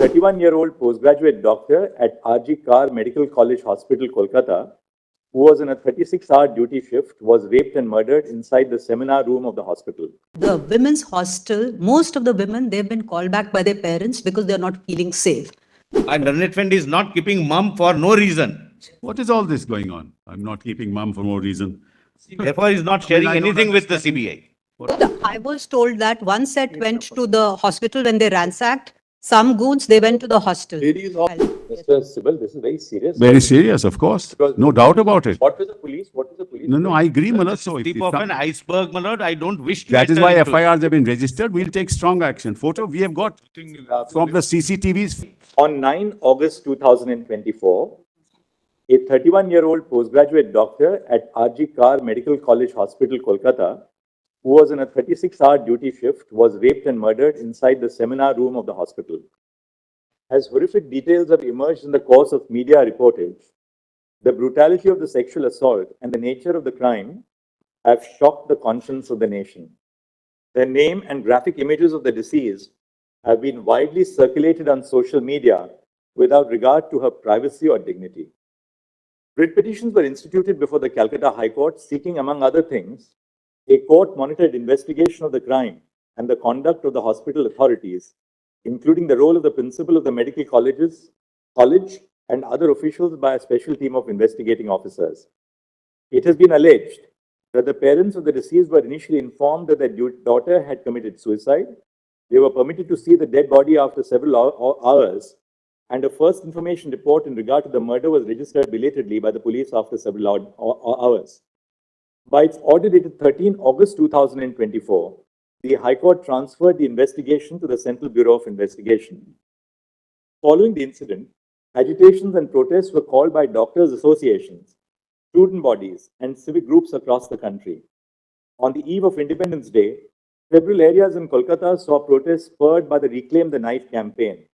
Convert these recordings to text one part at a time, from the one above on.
31-year-old postgraduate doctor at R.G. Carr Medical College Hospital, Kolkata, who was in a 36-hour duty shift, was raped and murdered inside the seminar room of the hospital. The women's hostel, most of the women, they've been called back by their parents because they're not feeling safe. And Learned Friend is not keeping mum for no reason. What is all this going on? I'm not keeping mum for no reason. Therefore, he is not sharing I don't anything with the CBI. I was told that one set went to the hospital when they ransacked. Some goons, they went to the hostel. Ladies of Mr. Sybil, this is very serious. Very serious, of course. No doubt about it. What was the police? No, I agree, Manoj. So Tip of an iceberg, my lord. I don't wish to. that is enter why into it. FIRs have been registered. We'll take strong action. Photo we have got from the CCTVs. On 9 August 2024, a 31-year-old postgraduate doctor at R.G. Carr Medical College Hospital, Kolkata, who was in a 36-hour duty shift, was raped and murdered inside the seminar room of the hospital. As horrific details have emerged in the course of media reportage, the brutality of the sexual assault and the nature of the crime have shocked the conscience of the nation. The name and graphic images of the deceased have been widely circulated on social media without regard to her privacy or dignity. Writ petitions were instituted before the Calcutta High Court seeking, among other things, a court-monitored investigation of the crime and the conduct of the hospital authorities, including the role of the principal of the medical college and other officials by a special team of investigating officers. It has been alleged that the parents of the deceased were initially informed that their daughter had committed suicide. They were permitted to see the dead body after several hours, and a first information report in regard to the murder was registered belatedly by the police after several hours. By its order dated 13 August 2024, the High Court transferred the investigation to the Central Bureau of Investigation. Following the incident, agitations and protests were called by doctors' associations, student bodies, and civic groups across the country. On the eve of Independence Day, several areas in Kolkata saw protests spurred by the Reclaim the Night campaign.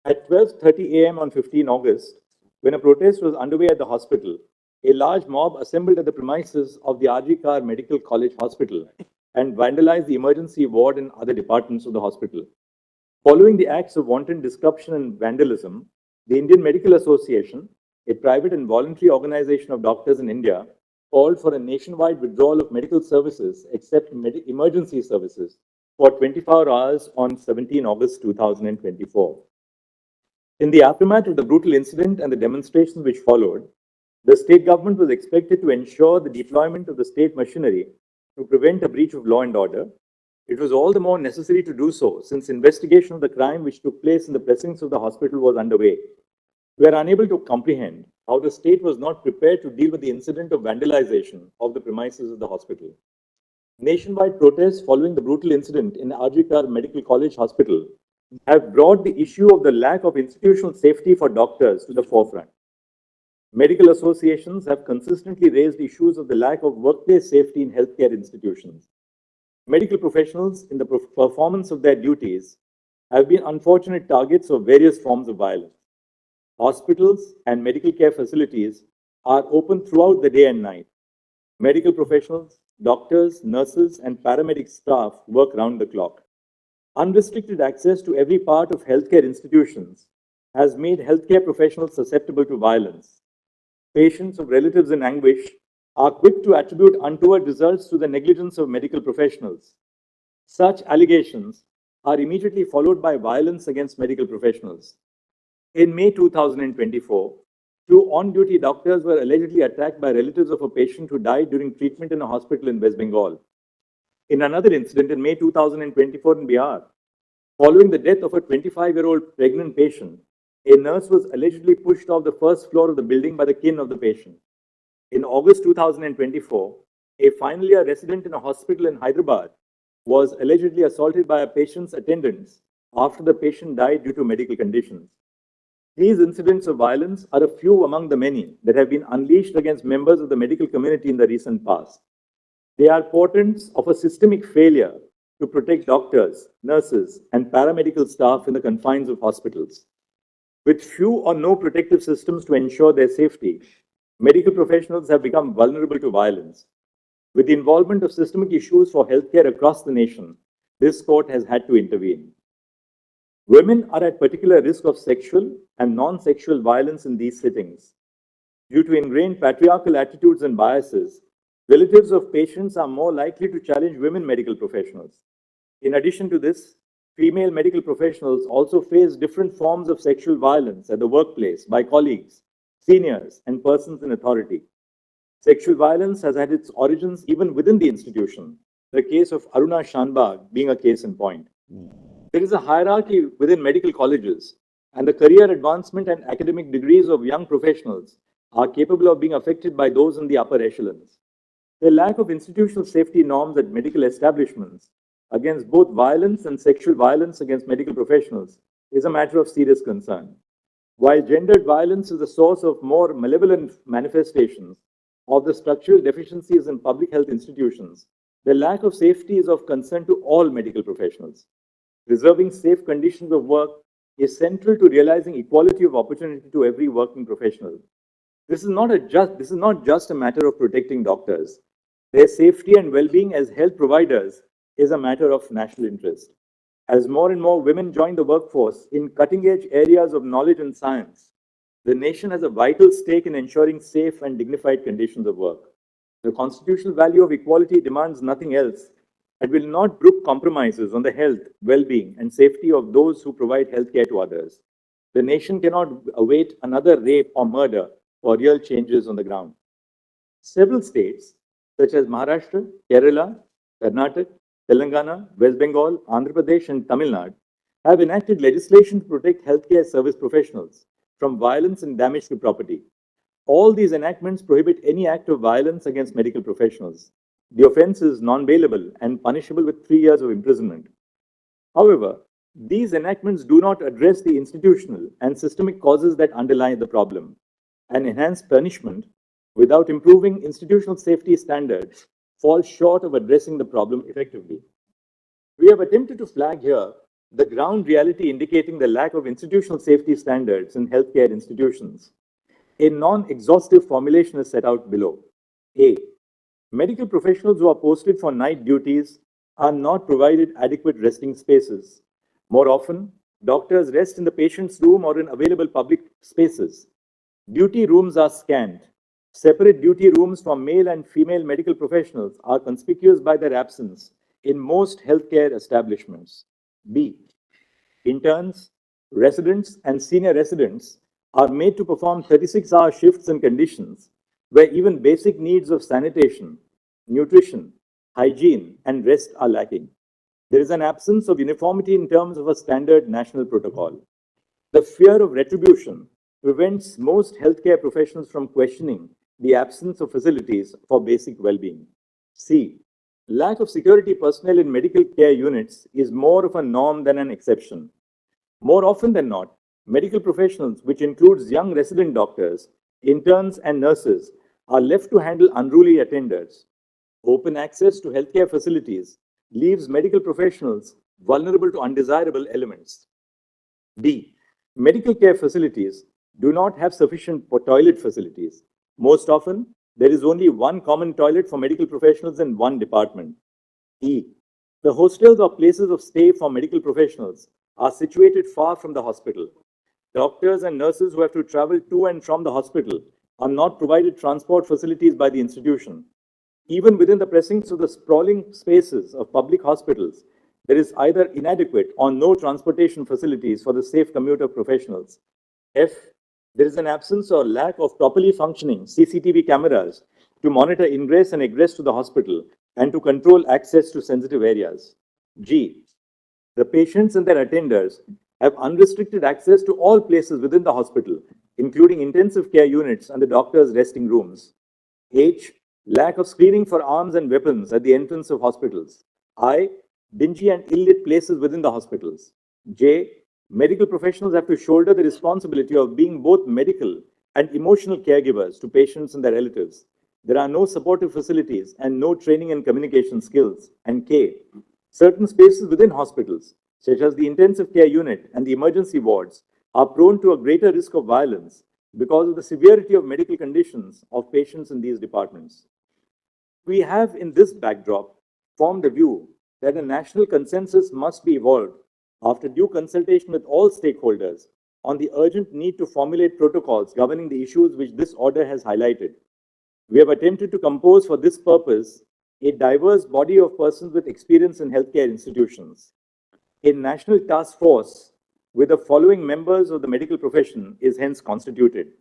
At 12:30 a.m. on 15 August, when a protest was underway at the hospital, a large mob assembled at the premises of the R.G. Carr Medical College Hospital and vandalized the emergency ward and other departments of the hospital. Following the acts of wanton disruption and vandalism, the Indian Medical Association, a private and voluntary organization of doctors in India, called for a nationwide withdrawal of medical services except emergency services for 24 hours on 17 August 2024. In the aftermath of the brutal incident and the demonstrations which followed, the state government was expected to ensure the deployment of the state machinery to prevent a breach of law and order. It was all the more necessary to do so since investigation of the crime which took place in the precincts of the hospital was underway. We are unable to comprehend how the state was not prepared to deal with the incident of vandalization of the premises of the hospital. Nationwide protests following the brutal incident in R.G. Carr Medical College Hospital have brought the issue of the lack of institutional safety for doctors to the forefront. Medical associations have consistently raised issues of the lack of workplace safety in healthcare institutions. Medical professionals, in the performance of their duties, have been unfortunate targets of various forms of violence. Hospitals and medical care facilities are open throughout the day and night. Medical professionals, doctors, nurses, and paramedic staff work round the clock. Unrestricted access to every part of healthcare institutions has made healthcare professionals susceptible to violence. Patients of relatives in anguish are quick to attribute untoward results to the negligence of medical professionals. Such allegations are immediately followed by violence against medical professionals. In May 2024, two on-duty doctors were allegedly attacked by relatives of a patient who died during treatment in a hospital in West Bengal. In another incident in May 2024 in Bihar, following the death of a 25-year-old pregnant patient, a nurse was allegedly pushed off the first floor of the building by the kin of the patient. In August 2024, a final year resident in a hospital in Hyderabad was allegedly assaulted by a patient's attendants after the patient died due to medical conditions. These incidents of violence are a few among the many that have been unleashed against members of the medical community in the recent past. They are portents of a systemic failure to protect doctors, nurses, and paramedical staff in the confines of hospitals. With few or no protective systems to ensure their safety, medical professionals have become vulnerable to violence. With the involvement of systemic issues for healthcare across the nation, this court has had to intervene. Women are at particular risk of sexual and non-sexual violence in these settings. Due to ingrained patriarchal attitudes and biases, relatives of patients are more likely to challenge women medical professionals. In addition to this, female medical professionals also face different forms of sexual violence at the workplace by colleagues, seniors, and persons in authority. Sexual violence has had its origins even within the institution, the case of Aruna Shanbag being a case in point. There is a hierarchy within medical colleges, and the career advancement and academic degrees of young professionals are capable of being affected by those in the upper echelons. The lack of institutional safety norms at medical establishments against both violence and sexual violence against medical professionals is a matter of serious concern. While gendered violence is the source of more malevolent manifestations of the structural deficiencies in public health institutions, the lack of safety is of concern to all medical professionals. Preserving safe conditions of work is central to realizing equality of opportunity to every working professional. This is not just a matter of protecting doctors. Their safety and well-being as health providers is a matter of national interest. As more and more women join the workforce in cutting-edge areas of knowledge and science, the nation has a vital stake in ensuring safe and dignified conditions of work. The constitutional value of equality demands nothing else and will not brook compromises on the health, well-being, and safety of those who provide healthcare to others. The nation cannot await another rape or murder for real changes on the ground. Several states, such as Maharashtra, Kerala, Karnataka, Telangana, West Bengal, Andhra Pradesh, and Tamil Nadu, have enacted legislation to protect healthcare service professionals from violence and damage to property. All these enactments prohibit any act of violence against medical professionals. The offense is non-bailable and punishable with 3 years of imprisonment. However, these enactments do not address the institutional and systemic causes that underlie the problem. An enhanced punishment without improving institutional safety standards falls short of addressing the problem effectively. We have attempted to flag here the ground reality indicating the lack of institutional safety standards in healthcare institutions. A non-exhaustive formulation is set out below. A. Medical professionals who are posted for night duties are not provided adequate resting spaces. More often, doctors rest in the patient's room or in available public spaces. Duty rooms are scant. Separate duty rooms for male and female medical professionals are conspicuous by their absence in most healthcare establishments. B. Interns, residents, and senior residents are made to perform 36-hour shifts in conditions where even basic needs of sanitation, nutrition, hygiene, and rest are lacking. There is an absence of uniformity in terms of a standard national protocol. The fear of retribution prevents most healthcare professionals from questioning the absence of facilities for basic well-being. C. Lack of security personnel in medical care units is more of a norm than an exception. More often than not, medical professionals, which includes young resident doctors, interns, and nurses, are left to handle unruly attenders. Open access to healthcare facilities leaves medical professionals vulnerable to undesirable elements. D. Medical care facilities do not have sufficient toilet facilities. Most often, there is only one common toilet for medical professionals in one department. E. The hostels or places of stay for medical professionals are situated far from the hospital. Doctors and nurses who have to travel to and from the hospital are not provided transport facilities by the institution. Even within the precincts of the sprawling spaces of public hospitals, there is either inadequate or no transportation facilities for the safe commute of professionals. F. There is an absence or lack of properly functioning CCTV cameras to monitor ingress and egress to the hospital and to control access to sensitive areas. G. The patients and their attenders have unrestricted access to all places within the hospital, including intensive care units and the doctor's resting rooms. H. Lack of screening for arms and weapons at the entrance of hospitals. I. Dingy and ill-lit places within the hospitals. J. Medical professionals have to shoulder the responsibility of being both medical and emotional caregivers to patients and their relatives. There are no supportive facilities and no training and communication skills. And K. Certain spaces within hospitals, such as the intensive care unit and the emergency wards, are prone to a greater risk of violence because of the severity of medical conditions of patients in these departments. We have, in this backdrop, formed the view that a national consensus must be evolved after due consultation with all stakeholders, on the urgent need to formulate protocols governing the issues which this order has highlighted. We have attempted to compose for this purpose a diverse body of persons with experience in healthcare institutions. A national task force with the following members of the medical profession is hence constituted.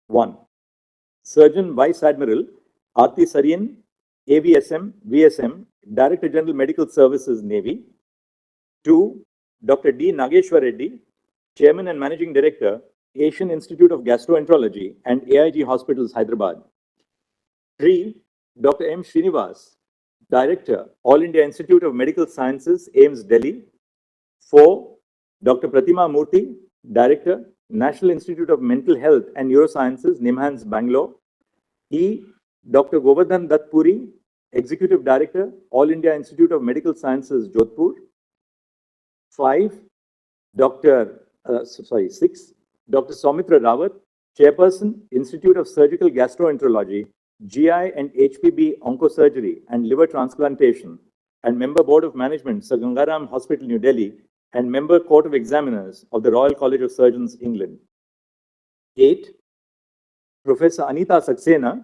1. Surgeon Vice Admiral Aarti Sarien, AVSM, VSM, Director General Medical Services, Navy. 2. Dr. D. Nageshwar Reddy, Chairman and Managing Director, Asian Institute of Gastroenterology and AIG Hospitals, Hyderabad. 3. Dr. M. Srinivas, Director, All India Institute of Medical Sciences, AIIMS, Delhi. 4. Dr. Pratima Murthy, Director, National Institute of Mental Health and Neurosciences, NIMHANS, Bangalore. E. Dr. Govardhan Dutt Puri, Executive Director, All India Institute of Medical Sciences, Jodhpur. 6. Dr. Soumitra Rawat, Chairperson, Institute of Surgical Gastroenterology, GI and HPB Oncosurgery and Liver Transplantation, and Member Board of Management, Sir Gangaram Hospital, New Delhi, and Member Court of Examiners of the Royal College of Surgeons, England. 8. Professor Anita Saxena,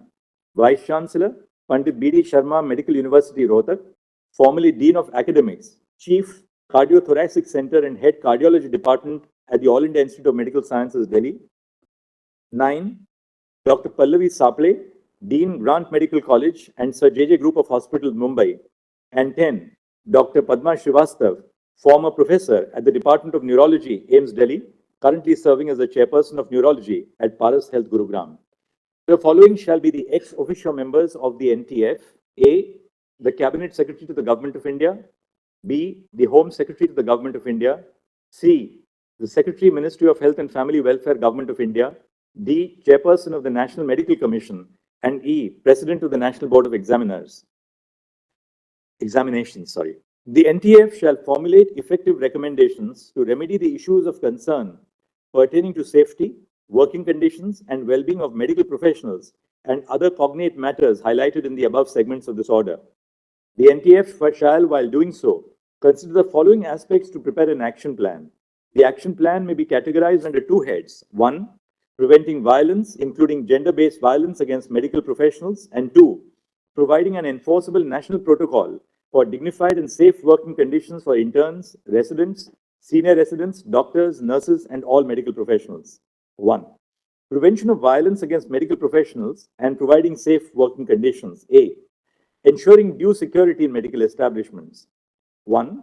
Vice Chancellor, Pandit B.D. Sharma Medical University, Rohtak, formerly Dean of Academics, Chief, Cardiothoracic Center and Head Cardiology Department at the All India Institute of Medical Sciences, Delhi. 9. Dr. Pallavi Saple, Dean, Grant Medical College and Sir J.J. Group of Hospitals, Mumbai. And 10. Dr. Padma Srivastav, former professor at the Department of Neurology, AIIMS, Delhi, currently serving as the Chairperson of Neurology at Paras Health, Gurugram. The following shall be the ex officio members of the NTF. A. The Cabinet Secretary to the Government of India. B. The Home Secretary to the Government of India. C. The Secretary, Ministry of Health and Family Welfare, Government of India. D. Chairperson of the National Medical Commission. And E. President of the National Board of Examinations. The NTF shall formulate effective recommendations to remedy the issues of concern pertaining to safety, working conditions, and well-being of medical professionals and other cognate matters highlighted in the above segments of this order. The NTF shall, while doing so, consider the following aspects to prepare an action plan. The action plan may be categorized under two heads. 1. Preventing violence, including gender-based violence against medical professionals. And 2. Providing an enforceable national protocol for dignified and safe working conditions for interns, residents, senior residents, doctors, nurses, and all medical professionals. 1. Prevention of violence against medical professionals and providing safe working conditions. A. Ensuring due security in medical establishments. 1.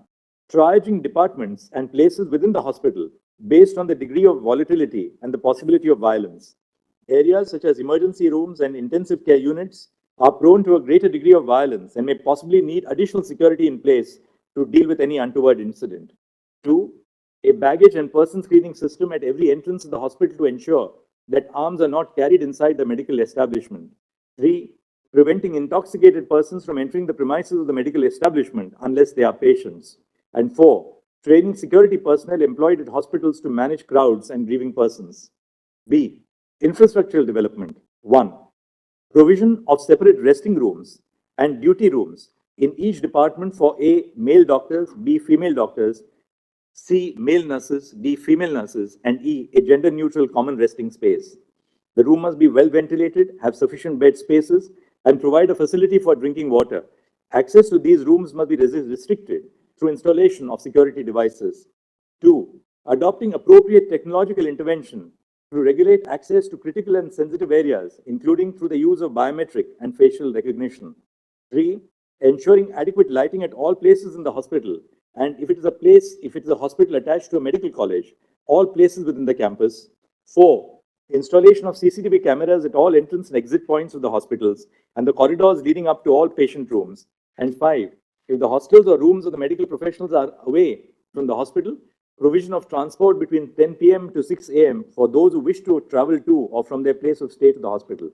Triaging departments and places within the hospital based on the degree of volatility and the possibility of violence. Areas such as emergency rooms and intensive care units are prone to a greater degree of violence and may possibly need additional security in place to deal with any untoward incident. 2. A baggage and person screening system at every entrance of the hospital to ensure that arms are not carried inside the medical establishment. 3. Preventing intoxicated persons from entering the premises of the medical establishment unless they are patients. And 4. Training security personnel employed at hospitals to manage crowds and grieving persons. B. Infrastructural development. 1. Provision of separate resting rooms and duty rooms in each department for A. Male doctors, B. Female doctors, C. Male nurses, D. Female nurses, and E. A gender-neutral common resting space. The room must be well ventilated, have sufficient bed spaces, and provide a facility for drinking water. Access to these rooms must be restricted through installation of security devices. 2. Adopting appropriate technological intervention to regulate access to critical and sensitive areas, including through the use of biometric and facial recognition. 3. Ensuring adequate lighting at all places in the hospital, and if it is a hospital attached to a medical college, all places within the campus. 4. Installation of CCTV cameras at all entrance and exit points of the hospitals and the corridors leading up to all patient rooms. And 5. If the hostels or rooms of the medical professionals are away from the hospital, provision of transport between 10 p.m. to 6 a.m. for those who wish to travel to or from their place of stay to the hospital.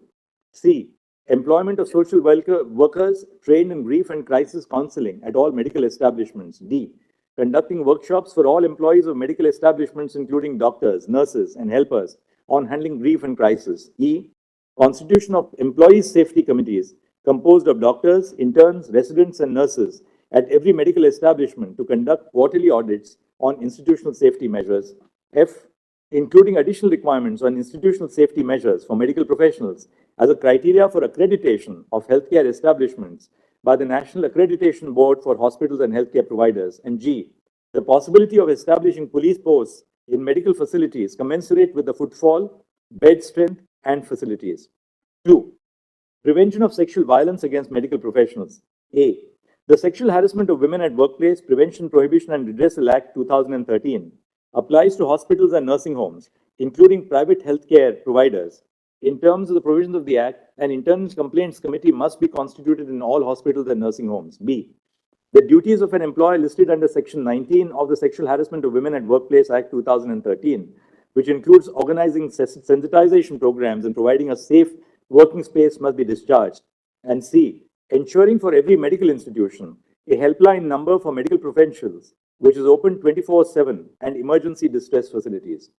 C. Employment of social workers trained in grief and crisis counseling at all medical establishments. D. Conducting workshops for all employees of medical establishments, including doctors, nurses, and helpers, on handling grief and crisis. E. Constitution of employees' safety committees composed of doctors, interns, residents, and nurses at every medical establishment to conduct quarterly audits on institutional safety measures. F, including additional requirements on institutional safety measures for medical professionals as a criteria for accreditation of healthcare establishments by the National Accreditation Board for Hospitals and Healthcare Providers. And G, the possibility of establishing police posts in medical facilities commensurate with the footfall, bed strength, and facilities. 2. Prevention of sexual violence against medical professionals. A. The Sexual Harassment of Women at Workplace Prevention, Prohibition and Redressal Act 2013 applies to hospitals and nursing homes, including private healthcare providers. In terms of the provisions of the Act, an internal complaints committee must be constituted in all hospitals and nursing homes. B. The duties of an employer listed under Section 19 of the Sexual Harassment of Women at Workplace Act 2013, which includes organizing sensitization programs and providing a safe working space, must be discharged. And C, ensuring for every medical institution a helpline number for medical professionals, which is open 24/7, and emergency distress facilities.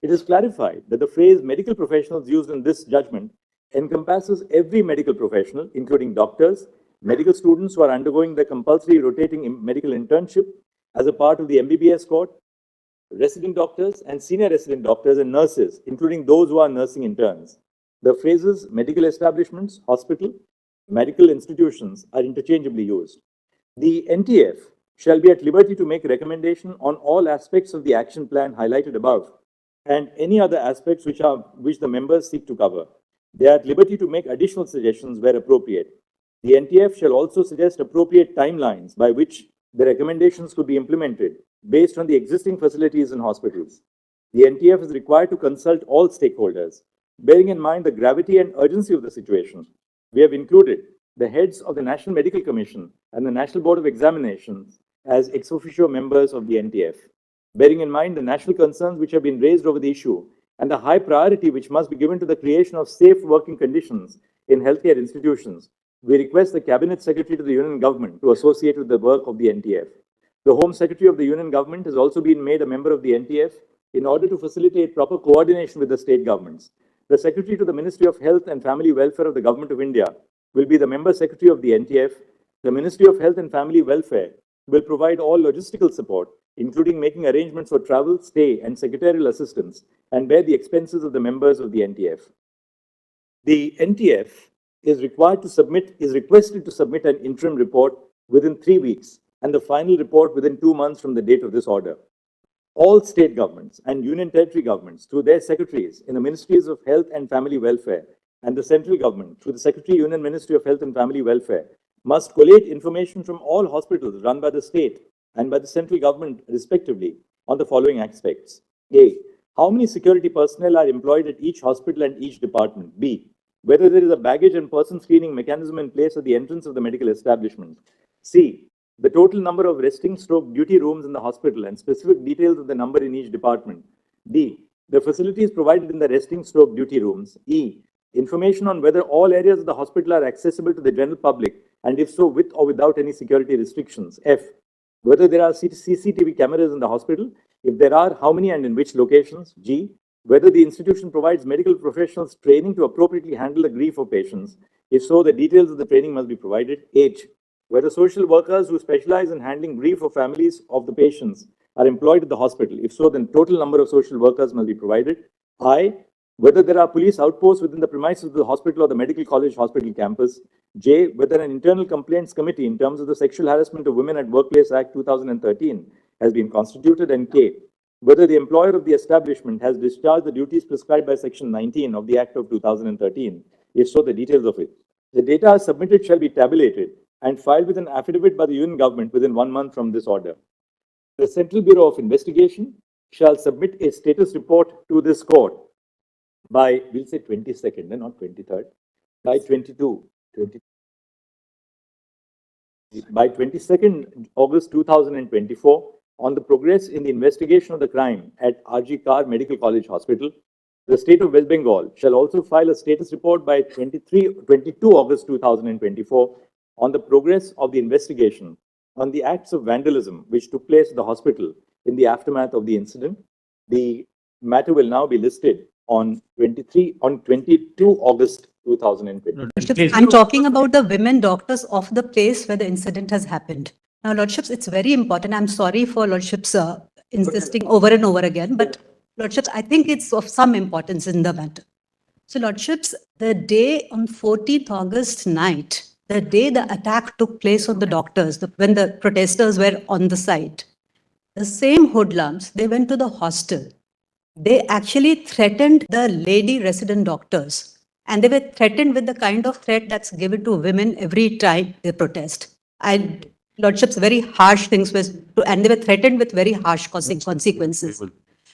It is clarified that the phrase medical professionals used in this judgment encompasses every medical professional, including doctors, medical students who are undergoing the compulsory rotating medical internship as a part of the MBBS court, resident doctors and senior resident doctors, and nurses, including those who are nursing interns. The phrases medical establishments, hospital, medical institutions are interchangeably used. The NTF shall be at liberty to make recommendation on all aspects of the action plan highlighted above and any other aspects which the members seek to cover. They are at liberty to make additional suggestions where appropriate. The NTF shall also suggest appropriate timelines by which the recommendations could be implemented based on the existing facilities in hospitals. The NTF is required to consult all stakeholders. Bearing in mind the gravity and urgency of the situation, we have included the heads of the National Medical Commission and the National Board of Examinations as ex officio members of the NTF. Bearing in mind the national concerns which have been raised over the issue and the high priority which must be given to the creation of safe working conditions in healthcare institutions, we request the Cabinet Secretary to the Union Government to associate with the work of the NTF. The Home Secretary of the Union Government has also been made a member of the NTF in order to facilitate proper coordination with the state governments. The Secretary to the Ministry of Health and Family Welfare of the Government of India will be the Member Secretary of the NTF. The Ministry of Health and Family Welfare will provide all logistical support, including making arrangements for travel, stay, and secretarial assistance, and bear the expenses of the members of the NTF. The NTF is requested to submit an interim report within 3 weeks and the final report within 2 months from the date of this order. All state governments and union territory governments, through their secretaries in the Ministries of Health and Family Welfare, and the central government, through the Secretary Union Ministry of Health and Family Welfare, must collate information from all hospitals run by the state and by the central government, respectively, on the following aspects. A. How many security personnel are employed at each hospital and each department? B. Whether there is a baggage and person screening mechanism in place at the entrance of the medical establishment. C. The total number of resting/duty rooms in the hospital and specific details of the number in each department. D. The facilities provided in the resting/duty rooms. E. Information on whether all areas of the hospital are accessible to the general public, and if so, with or without any security restrictions. F. Whether there are CCTV cameras in the hospital. If there are, how many and in which locations? G. Whether the institution provides medical professionals training to appropriately handle the grief of patients. If so, the details of the training must be provided. H. Whether social workers who specialize in handling grief of families of the patients are employed at the hospital. If so, then total number of social workers must be provided. I. Whether there are police outposts within the premises of the hospital or the medical college hospital campus. J. Whether an internal complaints committee in terms of the Sexual Harassment of Women at Workplace Act 2013 has been constituted. And K. Whether the employer of the establishment has discharged the duties prescribed by Section 19 of the Act of 2013. If so, the details of it. The data submitted shall be tabulated and filed with an affidavit by the Union Government within 1 month from this order. The Central Bureau of Investigation shall submit a status report to this court by, we'll say 22nd and not 23rd, by 22nd August 2024 on the progress in the investigation of the crime at RG Carr Medical College Hospital. The State of West Bengal shall also file a status report by 22 August 2024 on the progress of the investigation on the acts of vandalism which took place at the hospital in the aftermath of the incident. The matter will now be listed on 22 August 2020. I'm talking about the women doctors of the place where the incident has happened. Now, Lordships, it's very important. I'm sorry for Lordships insisting over and over again, but Lordships, I think it's of some importance in the matter. So Lordships, the day on 14th August night, the day the attack took place on the doctors, when the protesters were on the site, the same hoodlums, they went to the hostel. They actually threatened the lady resident doctors. And they were threatened with the kind of threat that's given to women every time they protest. And Lordships, very harsh things and they were threatened with very harsh consequences.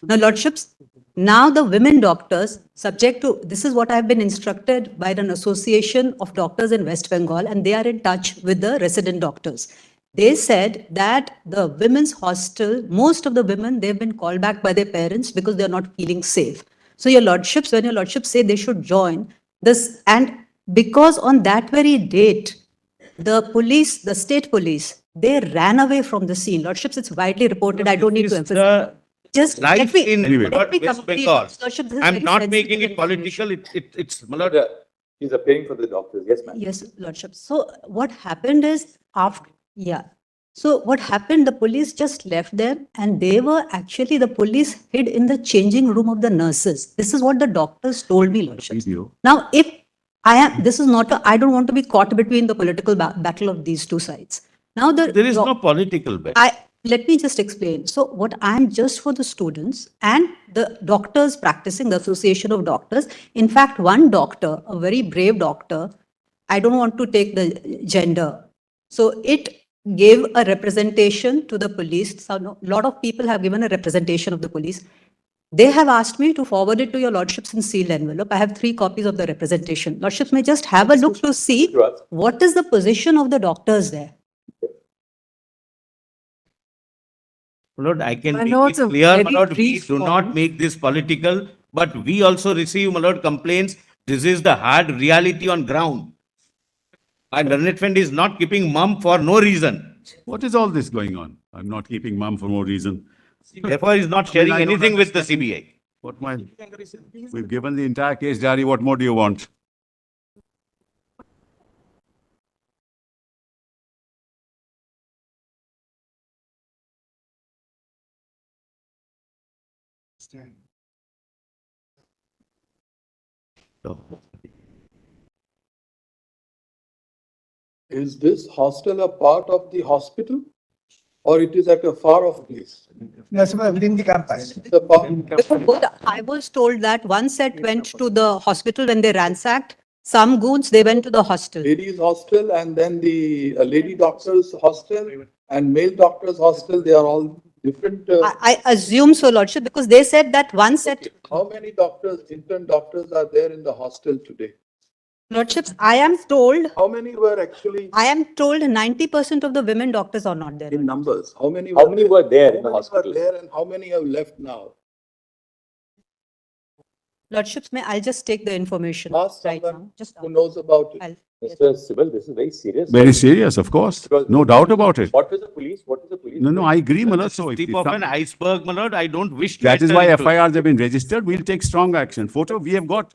Now, Lordships, now the women doctors, subject to, this is what I've been instructed by an association of doctors in West Bengal, and they are in touch with the resident doctors. They said that the women's hostel, most of the women, they've been called back by their parents because they're not feeling safe. So your Lordships, when your Lordships say they should join this, and because on that very date, the police, the state police, they ran away from the scene. Lordships, it's widely reported. I don't need to emphasize. Just Life in let me West complete. Bengal. Lordship, this is I'm very not sensitive making it information. political. It's my lord. He's appearing for the doctors. Yes, ma'am. Yes, Lordship. So what happened is So what happened, the police just left them and the police hid in the changing room of the nurses. This is what the doctors told me, Lordship. Now, if I don't want to be caught between the political battle of these two sides. Now, There is no political bet. Let me just explain. So what I'm just for the students and the doctors practicing, the Association of Doctors. In fact, one doctor, a very brave doctor, I don't want to take the gender. So it gave a representation to the police. So a lot of people have given a representation of the police. They have asked me to forward it to your Lordships in sealed envelope. I have 3 copies of the representation. Lordships may just have a look to see what is the position of the doctors there. My lord, I can My make lord, it it's a clear, my very lord, we brief do not point. make this political, but we also receive, my lord, complaints. This is the hard reality on ground. And learned friend is not keeping mum for no reason. What is all this going on? I'm not keeping mum for no reason. Therefore, is not sharing I don't anything with the understand. CBI. We've given the entire case diary. What more do you want? Is this hostel a part of the hospital or it is at a far off place? Yes, within the campus. It's a part. I was told that one set went to the hospital when they ransacked. Some goons, they went to the hostel. Ladies hostel and then the lady doctors hostel and male doctors hostel, they are all different. I assume so, Lordship, because they said that one set, How many doctors, intern doctors are there in the hostel today? Lordships, I am told How many were actually 90% of the women doctors are not there. in numbers? How many How many were there in the How many hospital? were there and how many have left now? Lordships, I'll just take the information Ask right someone now. Just who knows about it. I'll- Mr. Sibal, this is very serious. Very serious, of course. Because- No doubt about it. What was the police? What is the police? No, I agree, my lord. So if Tip if of some- an iceberg, my lord, I don't wish to. that is enter why into it. FIRs have been registered. We'll take strong action. We have got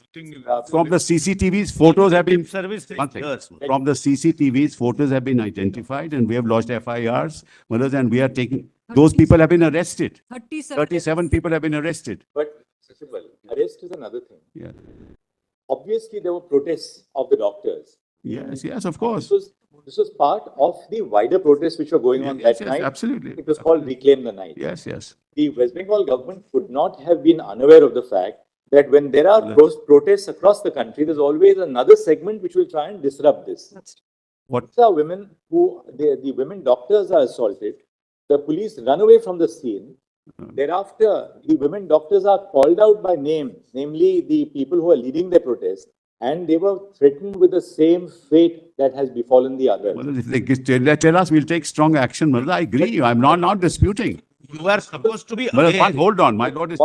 from the CCTVs, photos have been, Service one thing. years. From the CCTVs, photos have been identified and we have lodged FIRs. Mothers, and we are taking, those people have been arrested. 37 people have been arrested. But, Mr. Sibal, arrest is another thing. Yeah. Obviously, there were protests of the doctors. Yes, of course. This was part of the wider protests which were going on Yes, that yes, night. absolutely. It was called Reclaim the Night. Yes. The West Bengal government could not have been unaware of the fact that when there are protests across the country, there's always another segment which will try and disrupt this. What? These are women the women doctors are assaulted. The police run away from the scene. Thereafter, the women doctors are called out by name, namely the people who are leading the protest, and they were threatened with the same fate that has befallen the others. Well, if they tell us, we'll take strong action. Mother, I agree. I'm not disputing. You are supposed to be Mother, aware. hold on. My Lord is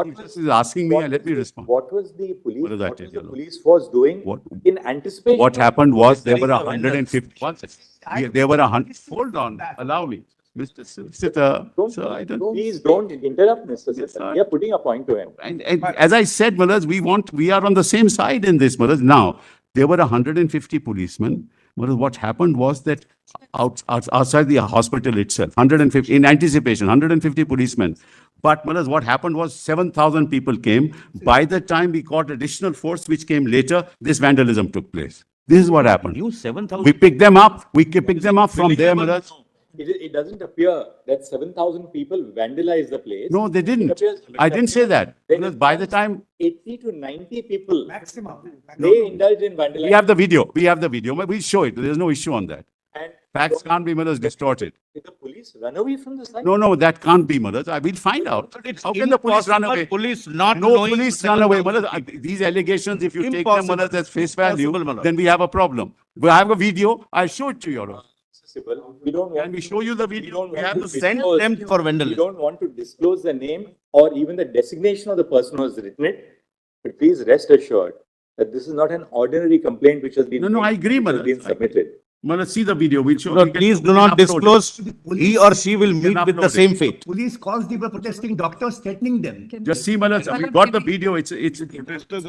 asking me and let me respond. What was the police? What does that What was tell the you? police force doing What- in anticipation? What happened was there were There is a 150. One second. There were 100. Hold on. Allow me. Mr. Sitter. Sir, I don't. Please don't interrupt, Mr. Yes, Sir. sir. We are putting a point to him. And as I said, mothers, we are on the same side in this, mothers. Now, there were 150 policemen. Mothers, what happened was that outside the hospital itself, 150, in anticipation, 150 policemen. But Manas, what happened was 7,000 people came. By the time we got additional force, which came later, this vandalism took place. This is what happened. You 7,000. We picked them up. We picked them up from there, Manas. It doesn't appear that 7,000 people vandalized the place. No, they It didn't. appears- I didn't say that. Then Because it by the comes time 80 to 90 people, Maximum. they indulged in vandalism. we have the video, we'll show it. There's no issue on that. And Facts can't be, Manas, distorted. did the police run away from the site? No, that can't be, Manas. We'll find out. It's How can the police run impossible away? Police not No knowing police the run away, 7,000 Manas. These allegations, if you take them, Impossible. Manas, as face value, Impossible, Manas. then we have a problem. We have a video. I'll show it to you, Your Honor. We don't want Can we show you the we video? don't We want have to the Send disclose- them for We vandalism. don't want to disclose the name or even the designation of the person who has written it. But please rest assured that this is not an ordinary complaint which has been. No, I agree, which has Manas. been submitted. Manas, see the video. We'll show. No, we can- please we do can not upload it. disclose. He or she will meet can with the upload it. same fate. Police calls the protesting doctors, threatening them. Just see, Manas, we got the video. It's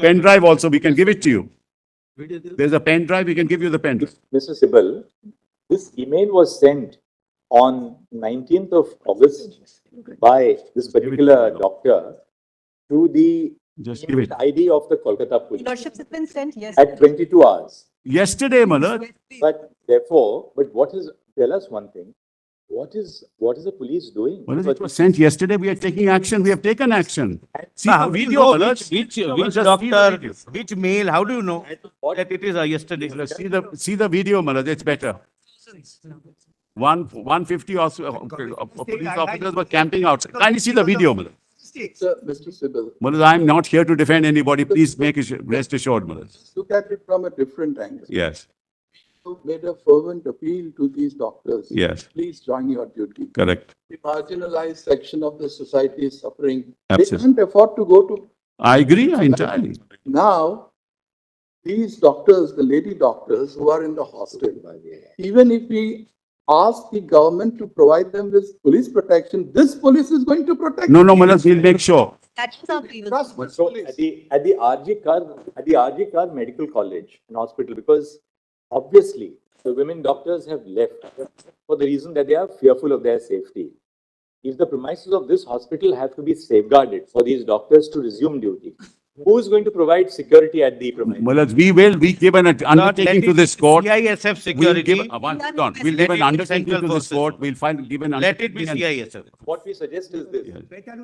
pen drive also. We can give it to you. There's a pen drive. We can give you the pen drive. Mr. Sibal, this email was sent on 19th of August by this particular doctor to the Just give it. ID of the Kolkata police Lordships, it's been sent at 22 hours. Yesterday, Manas, But therefore, tell us one thing, what is the police doing? Manas, it was sent yesterday. We are taking action. We have taken action. See How the do you video, know Manas. which just see the doctor, video. which mail, how do you know that it is yesterday? See the video, Manas. It's better. 150 also, police officers were camping outside. Kindly see the video, Manas. Mr. Sibal, Manas, I'm not here to defend anybody. Please make it rest assured, Manas. look at it from a different angle. Yes, You made a fervent appeal to these doctors. yes, Please join your duty. correct. The marginalized section of the society is suffering. Absolutely. They can't afford to go to. I agree entirely. Now, these doctors, the lady doctors who are in the hospital, even if we ask the government to provide them with police protection, this police is going to protect. No, Manas, we'll make sure. That's our grievance. Trust this So police. at the RG Kar Medical College and Hospital, because obviously the women doctors have left for the reason that they are fearful of their safety. If the premises of this hospital have to be safeguarded for these doctors to resume duty, who is going to provide security at the premises? Manas, we give an undertaking to this court. CISF We'll give, security, hold on. We'll Let give it an be undertaking central to this forces. court. We'll give an let it be undertaking. and CISF. What we suggest is this,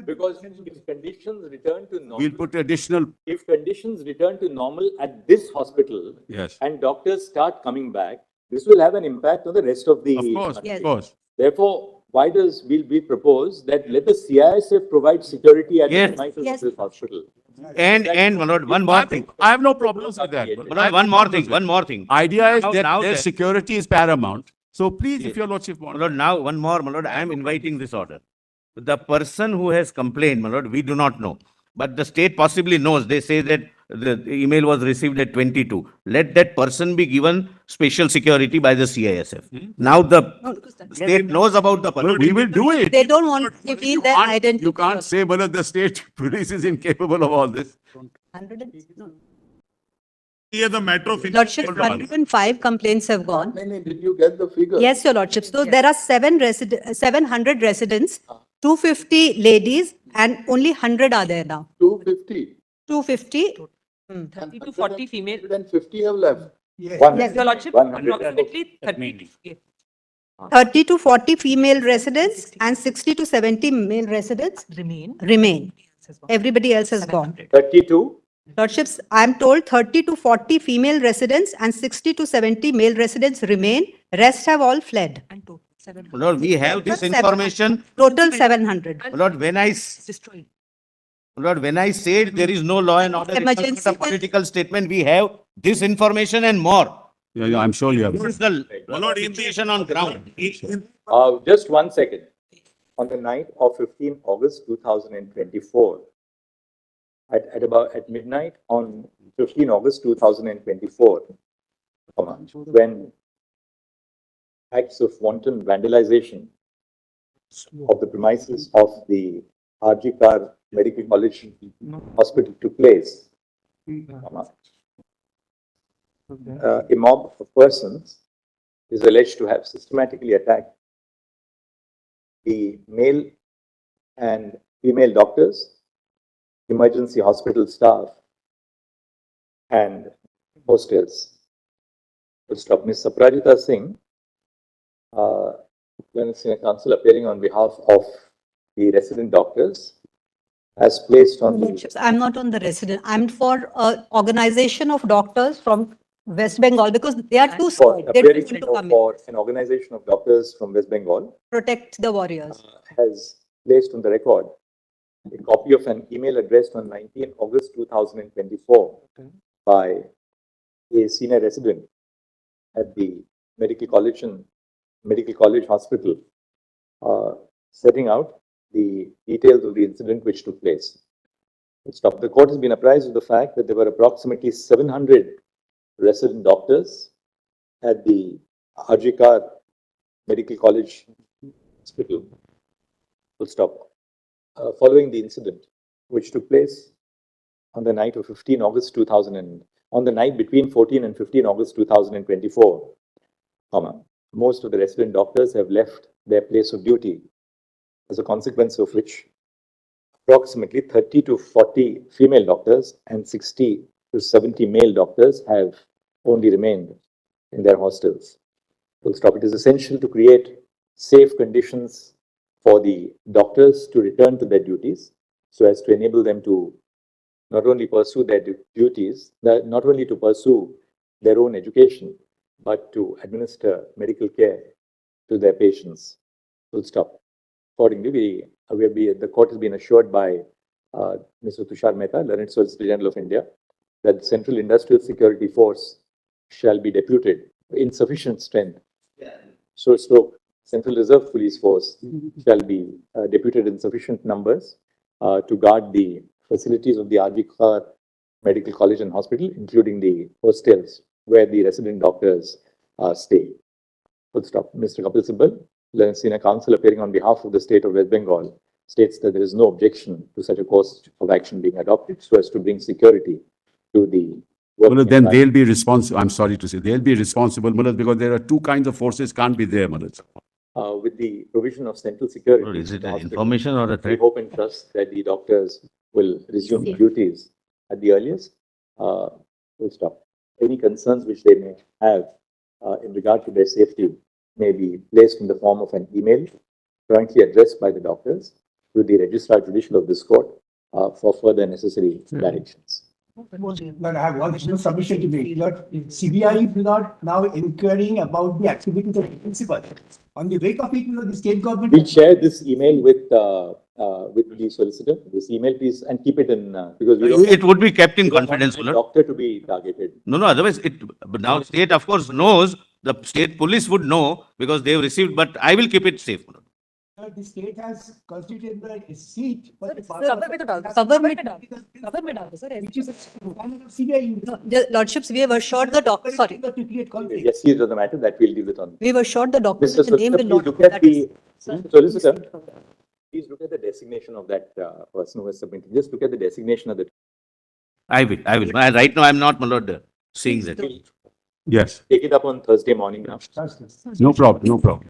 because if conditions return to normal, We'll put additional, if conditions return to normal at this hospital yes, and doctors start coming back, this will have an impact on the rest of the. of course, country. Yes. of course. Therefore, why does we propose that let the CISF provide security at Yes. the premises Yes. of this hospital? And, Manoj, one more thing. I have no problems with that. Manoj, one more thing. Idea is Now- that now their that- security is paramount. So please, if your lordship wants. Manoj, now, one more, Manoj, I am inviting this order. The person who has complained, Manoj, we do not know. But the state possibly knows. They say that the email was received at 22. Let that person be given special security by the CISF. Now the state knows about the person. We will do it. They don't want to reveal their identity. You can't say, Manas, the state police is incapable of all this. 100 Lordship, 105 complaints have How gone. many did you get the figure? Yes, your lordships. So there are 700 residents, 250 ladies, and only 100 are there now. 250. 250. 30 to 40 female. 150 have left. Yes. Yes, Your Lordship, 100. approximately 30. Yeah. 30 to 40 female residents and 60 to 70 male residents remain. Everybody else has gone. 32, Lordships, I am told 30 to 40 female residents and 60 to 70 male residents remain. Rest have all fled. And total 700. Manoj, we have this Seven. information. Total 700. Manoj, Destroyed. When I said there is no law and order, it's Emergency. not a political statement. We have this information and more. Yeah, I'm sure you have. This is the situation on ground. just 1 second. On the night of 15 August 2024, at midnight on 15 August 2024, when acts of wanton vandalization of the premises of the RG Kar Medical College Hospital took place, a mob of persons is alleged to have systematically attacked the male and female doctors, emergency hospital staff, and hostels. Full stop. Ms. Saprajita Singh, Senior Counsel appearing on behalf of the resident doctors, has placed on the Lordships, I'm not on the resident. I'm for organization of doctors from West Bengal because they are too for scared. They don't appearing want to come in. for an organization of doctors from West Bengal Protect the warriors. has placed on the record a copy of an email addressed on 19 August 2024 by a senior resident at the Medical College Hospital, setting out the details of the incident which took place. Stop. The court has been apprised of the fact that there were approximately 700 resident doctors at the RGKR Medical College Hospital. Full stop. Following the incident, which took place on the night of 15 August 2000 on the night between 14 and 15 August 2024, most of the resident doctors have left their place of duty, as a consequence of which approximately 30 to 40 female doctors and 60 to 70 male doctors have only remained in their hostels. Full stop. It is essential to create safe conditions for the doctors to return to their duties so as to enable them to not only pursue their duties, not only to pursue their own education, but to administer medical care to their patients. Full stop. Accordingly, the court has been assured by Mr. Tushar Mehta, Learned Solicitor General of India, that the Central Industrial Security Force shall be deputed in sufficient strength. So, Central Reserve Police Force shall be deputed in sufficient numbers to guard the facilities of the RGKR Medical College and Hospital, including the hostels where the resident doctors stay. Full stop. Mr. Kapil Sibal, Learned Senior Counsel appearing on behalf of the state of West Bengal, states that there is no objection to such a course of action being adopted so as to bring security to the working Mulad, then environment. they'll be responsible. I'm sorry to say, they'll be responsible, Mulad, because there are two kinds of forces can't be there, Mulad. With the provision of central security. Lord, is it in the an hospital, information or a we threat? hope and trust that the doctors will resume duties at the earliest. Full stop. Any concerns which they may have in regard to their safety may be placed in the form of an email jointly addressed by the doctors to the Registrar Judicial of this court for further necessary directions. But I have one submission to make. That CBI is not now inquiring about the activities of the principal. On the wake of it, the state government. We'll share this email with the solicitor. This email, please, and keep it in because we don't. It would be kept in we don't want confidence, the Mulad. doctor to be targeted. No, otherwise but now state of course knows, the state police would know because they have received, but I will keep it safe, Mulad. The state has constituted a seat. But which is CBI. No, the Lordships, we have assured the doctor, sorry, To create conflict. Yes, here's the matter that we'll deal with on. we have assured the doctor Mr. that the name Solicitor, will please not. look at that is- the solicitor. Please look at the designation of that person who has submitted. Just look at the designation of the. I will. Right now, I'm not, Mulad, seeing that. We'll Yes, take it up on Thursday morning now. no problem, no problem.